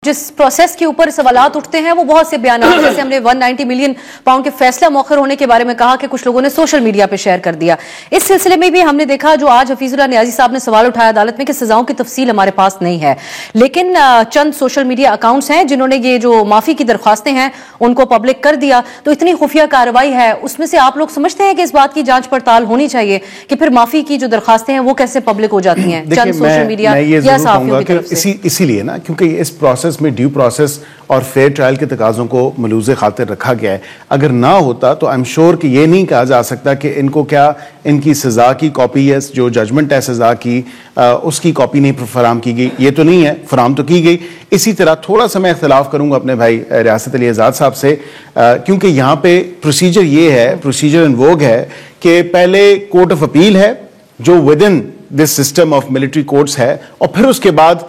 جس پروسیس کے اوپر سوالات اٹھتے ہیں وہ بہت سے بیانات، جیسے ہم نے 190 ملین پاؤنڈ کے فیصلہ مؤخر ہونے کے بارے میں کہا کہ کچھ لوگوں نے سوشل میڈیا پہ شیئر کر دیا. اس سلسلے میں بھی ہم نے دیکھا جو آج حفیظ اللہ نیازی صاحب نے سوال اٹھایا عدالت میں کہ سزاؤں کی تفصیل ہمارے پاس نہیں ہے، لیکن چند سوشل میڈیا اکاؤنٹس ہیں جنہوں نے یہ جو معافی کی درخواستیں ہیں ان کو پبلک کر دیا. تو اتنی خفیہ کارروائی ہے، اس میں سے آپ لوگ سمجھتے ہیں کہ اس بات کی جانچ پڑتال ہونی چاہیے کہ پھر معافی کی جو درخواستیں ہیں وہ کیسے پبلک ہو جاتی ہیں چند سوشل میڈیا یا صحافیوں کی طرف سے؟ اسی لیے نا، کیونکہ اس پروسیس میں ڈیو پروسیس اور فیئر ٹرائل کے تقاضوں کو ملوز خاطر رکھا گیا ہے. اگر نہ ہوتا تو I'm sure کہ یہ نہیں کہا جا سکتا کہ ان کو کیا ان کی سزا کی کاپی ہے، جو ججمنٹ ہے سزا کی، اس کی کاپی نہیں فراہم کی گئی. یہ تو نہیں ہے، فراہم تو کی گئی. اسی طرح تھوڑا سا میں اختلاف کروں گا اپنے بھائی ریاست علی اعزاز صاحب سے، کیونکہ یہاں پہ پروسیجر یہ ہے، پروسیجر ان ووگ ہے کہ پہلے کورٹ آف اپیل ہے جو with in this system of military courts ہے، اور پھر اس کے بعد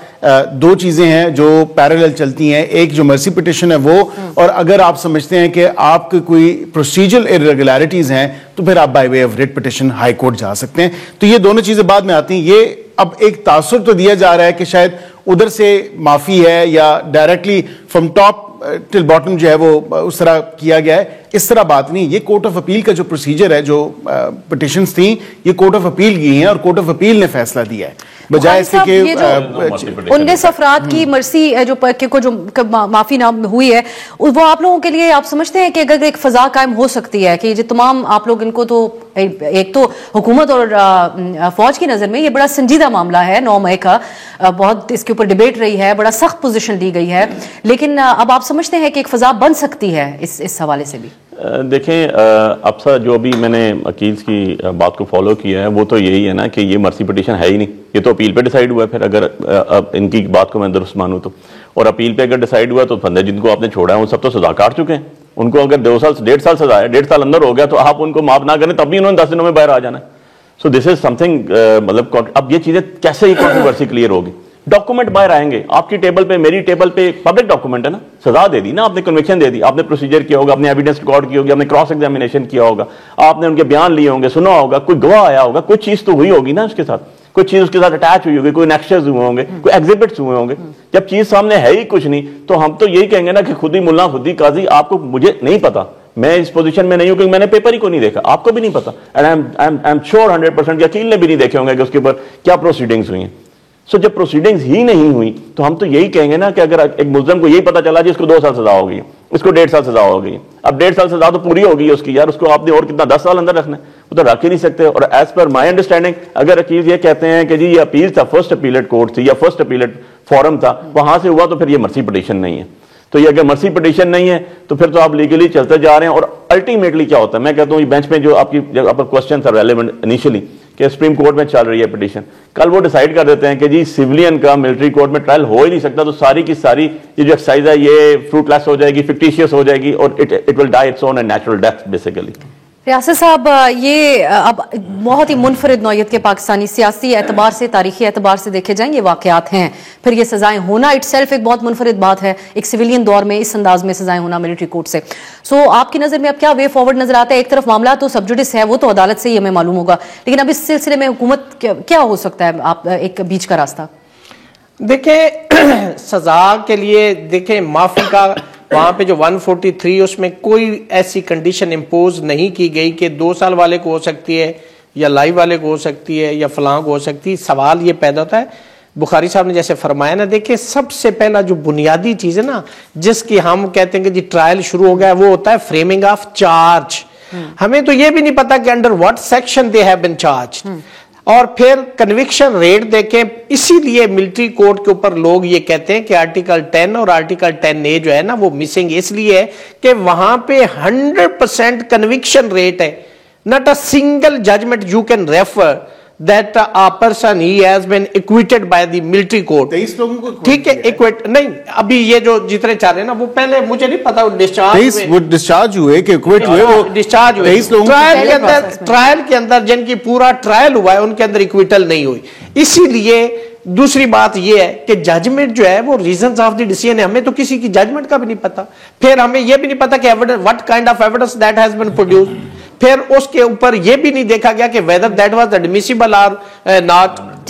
دو چیزیں ہیں جو پیرالل چلتی ہیں. ایک جو مرسی پٹیشن ہے وہ، اور اگر آپ سمجھتے ہیں کہ آپ کے کوئی پروسیجرل irregularities ہیں تو پھر آپ by way of writ petition high court جا سکتے ہیں. تو یہ دونوں چیزیں بعد میں آتی ہیں. یہ اب ایک تاثر تو دیا جا رہا ہے کہ شاید ادھر سے معافی ہے یا directly from top till bottom جو ہے وہ اس طرح کیا گیا ہے. اس طرح بات نہیں. یہ کورٹ آف اپیل کا جو پروسیجر ہے، جو پٹیشنز تھیں یہ کورٹ آف اپیل کی ہیں اور کورٹ آف اپیل نے فیصلہ دیا ہے، بجائے اس کے کہ 19 افراد کی مرسی جو معافی نہ ہوئی ہے وہ آپ لوگوں کے لیے آپ سمجھتے ہیں کہ اگر ایک فضا قائم ہو سکتی ہے کہ یہ تمام آپ لوگ ان کو، تو ایک تو حکومت اور فوج کی نظر میں یہ بڑا سنجیدہ معاملہ ہے، 9 مئی کا بہت اس کے اوپر ڈیبیٹ رہی ہے، بڑا سخت پوزیشن لی گئی ہے، لیکن اب آپ سمجھتے ہیں کہ ایک فضا بن سکتی ہے اس حوالے سے بھی؟ دیکھیں اب سر جو ابھی میں نے اکیلز کی بات کو فالو کیا ہے وہ تو یہی ہے نا کہ یہ مرسی پٹیشن ہے ہی نہیں، یہ تو اپیل پہ ڈیسائیڈ ہوا ہے. پھر اگر ان کی بات کو میں درست مانوں تو، اور اپیل پہ اگر ڈیسائیڈ ہوا تو بندے جن کو آپ نے چھوڑا ہے وہ سب تو سزا کاٹ چکے ہیں. ان کو اگر 2 سال 1.5 سال سزا ہے، 1.5 سال اندر ہو گیا تو آپ ان کو معاف نہ کریں تب بھی انہوں نے 10 دنوں میں باہر آ جانا ہے. سو دس از سم تھنگ، مطلب اب یہ چیزیں کیسے یہ کنٹروورسی کلیئر ہوگی؟ ڈاکومنٹ باہر آئیں گے، آپ کی ٹیبل پہ میری ٹیبل پہ پبلک ڈاکومنٹ ہے نا، سزا دے دی نا آپ نے، کنوکشن دے دی، آپ نے پروسیجر کیا ہوگا، آپ نے ایویڈنس ریکارڈ کی ہوگی، آپ نے کراس ایگزامینیشن کیا ہوگا، آپ نے ان کے بیان لیے ہوں گے، سنا ہوگا، کوئی گواہ آیا ہوگا، کوئی چیز تو ہوئی ہوگی نا اس کے ساتھ، کوئی چیز اس کے ساتھ اٹیچ ہوئی ہوگی، کوئی نیکسچرز ہوئے ہوں گے، کوئی ایگزیبٹس ہوئے ہوں گے. جب چیز سامنے ہے ہی کچھ نہیں تو ہم تو یہی کہیں گے نا کہ خود ہی ملا خود ہی قاضی. آپ کو، مجھے نہیں پتا، میں اس پوزیشن میں نہیں ہوں کہ میں نے پیپر ہی کو نہیں دیکھا، آپ کو بھی نہیں پتا، اینڈ آئی ایم شیور 100% کہ اکیل نے بھی نہیں دیکھے ہوں گے کہ اس کے اوپر کیا پروسیڈنگز ہوئی ہیں. سو جب پروسیڈنگز ہی نہیں ہوئی تو ہم تو یہی کہیں گے نا کہ اگر ایک ملزم کو یہی پتا چلا جی اس کو 2 سال سزا ہو گئی، اس کو 1.5 سال سزا ہو گئی، اب 1.5 سال سزا تو پوری ہو گئی اس کی، یار اس کو آپ نے اور کتنا 10 سال اندر رکھنا ہے، وہ تو رکھ ہی نہیں سکتے. اور ایز پر مائی انڈرسٹینڈنگ اگر اکیز یہ کہتے ہیں کہ جی یہ اپیل تھا، فرسٹ اپیلٹ کورٹ تھی یا فرسٹ اپیلٹ فورم تھا، وہاں سے ہوا، تو پھر یہ مرسی پٹیشن نہیں ہے. تو یہ اگر مرسی پٹیشن نہیں ہے تو پھر تو آپ لیگلی چلتے جا رہے ہیں. اور الٹیمیٹلی کیا ہوتا ہے، میں کہتا ہوں یہ بینچ میں جو آپ کا کوسچن تھا ریلیونٹ انیشلی کہ سپریم کورٹ میں چل رہی ہے پٹیشن، کل وہ ڈیسائیڈ کر دیتے ہیں کہ جی سیولین کا ملٹری کورٹ میں ٹرائل ہو ہی نہیں سکتا، تو ساری کی ساری یہ جو ایکسرسائز ہے یہ فروٹ لیس ہو جائے گی، فکٹیشیس ہو جائے گی، اور it will dye its own and natural death basically. ریاست صاحب، یہ اب بہت ہی منفرد نوعیت کے پاکستانی سیاسی اعتبار سے، تاریخی اعتبار سے دیکھے جائیں یہ واقعات ہیں، پھر یہ سزائیں ہونا اٹ سیلف ایک بہت منفرد بات ہے، ایک سویلین دور میں اس انداز میں سزائیں ہونا ملٹری کورٹ سے. سو آپ کی نظر میں اب کیا وے فارورڈ نظر آتا ہے؟ ایک طرف معاملہ تو سب جوڈس ہے، وہ تو عدالت سے ہی ہمیں معلوم ہوگا، لیکن اب اس سلسلے میں حکومت کیا ہو سکتا ہے، آپ ایک بیچ کا راستہ؟ دیکھیں سزا کے لیے، دیکھیں معافی کا وہاں پہ جو 143 اس میں کوئی ایسی کنڈیشن امپوز نہیں کی گئی کہ 2 سال والے کو ہو سکتی ہے یا لائیو والے کو ہو سکتی ہے یا فلاں کو ہو سکتی ہے. سوال یہ پیدا ہوتا ہے، بخاری صاحب نے جیسے فرمایا نا، دیکھیں سب سے پہلا جو بنیادی چیز ہے نا جس کی ہم کہتے ہیں کہ جی ٹرائل شروع ہو گیا، وہ ہوتا ہے فریمنگ آف چارج. ہمیں تو یہ بھی نہیں پتا کہ under what section they have been charged. اور پھر کنوکشن ریٹ دیکھیں، اسی لیے ملٹری کورٹ کے اوپر لوگ یہ کہتے ہیں کہ آرٹیکل 10 اور آرٹیکل 10A جو ہے نا وہ مسنگ اس لیے ہے کہ وہاں پہ 100% کنوکشن ریٹ ہے. not a single judgment you can refer that a person he has been acquitted by the military court. 23 لوگوں کو ٹھیک ہے، ایکویٹ نہیں، ابھی یہ جو جتنے چاہ رہے ہیں نا وہ پہلے مجھے نہیں پتا وہ ڈسچارج ہوئے کہ ایکویٹ ہوئے، وہ ڈسچارج ہوئے. ٹرائل کے اندر جن کی پورا ٹرائل ہوا ہے ان کے اندر ایکویٹل نہیں ہوئی. اسی لیے دوسری بات یہ ہے کہ ججمنٹ جو ہے وہ ریزنز آف دی ڈیسیژن ہے، ہمیں تو کسی کی ججمنٹ کا بھی نہیں پتا. پھر ہمیں یہ بھی نہیں پتا کہ what kind of evidence that has been produced. پھر اس کے اوپر یہ بھی نہیں دیکھا گیا کہ whether that was admissible or not.